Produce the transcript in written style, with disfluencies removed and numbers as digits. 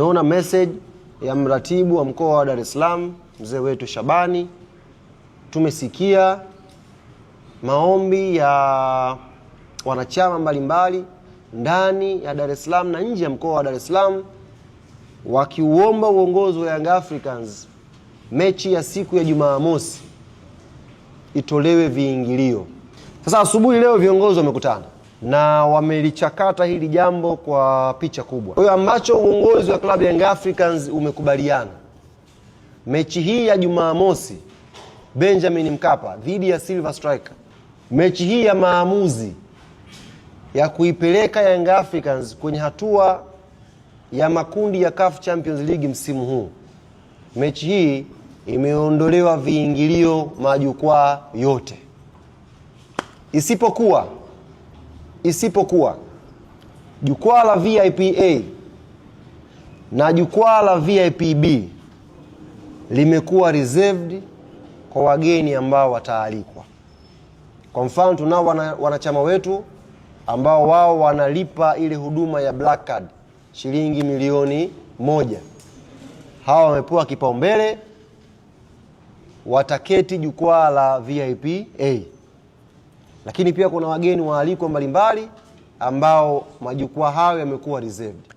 Naona message ya mratibu wa mkoa wa Dar es Salaam, mzee wetu Shabani. Tumesikia maombi ya wanachama mbalimbali ndani ya Dar es Salaam na nje ya mkoa wa Dar es Salaam wakiuomba uongozi wa Young Africans mechi ya siku ya Jumamosi itolewe viingilio. Sasa asubuhi leo viongozi wamekutana na wamelichakata hili jambo kwa picha kubwa. Kwa hiyo ambacho uongozi wa klabu ya Young Africans umekubaliana, mechi hii ya Jumamosi Benjamin Mkapa dhidi ya Silver Striker, mechi hii ya maamuzi ya kuipeleka Young Africans kwenye hatua ya makundi ya CAF Champions League msimu huu, mechi hii imeondolewa viingilio majukwaa yote isipokuwa jukwaa la VIP A na jukwaa la VIP B limekuwa reserved kwa wageni ambao wataalikwa. Kwa mfano, tunao wanachama wetu ambao wao wanalipa ile huduma ya Black Card shilingi milioni 1. Hawa wamepewa kipaumbele, wataketi jukwaa la VIP A. Lakini pia kuna wageni waalikwa mbalimbali ambao majukwaa hayo yamekuwa reserved.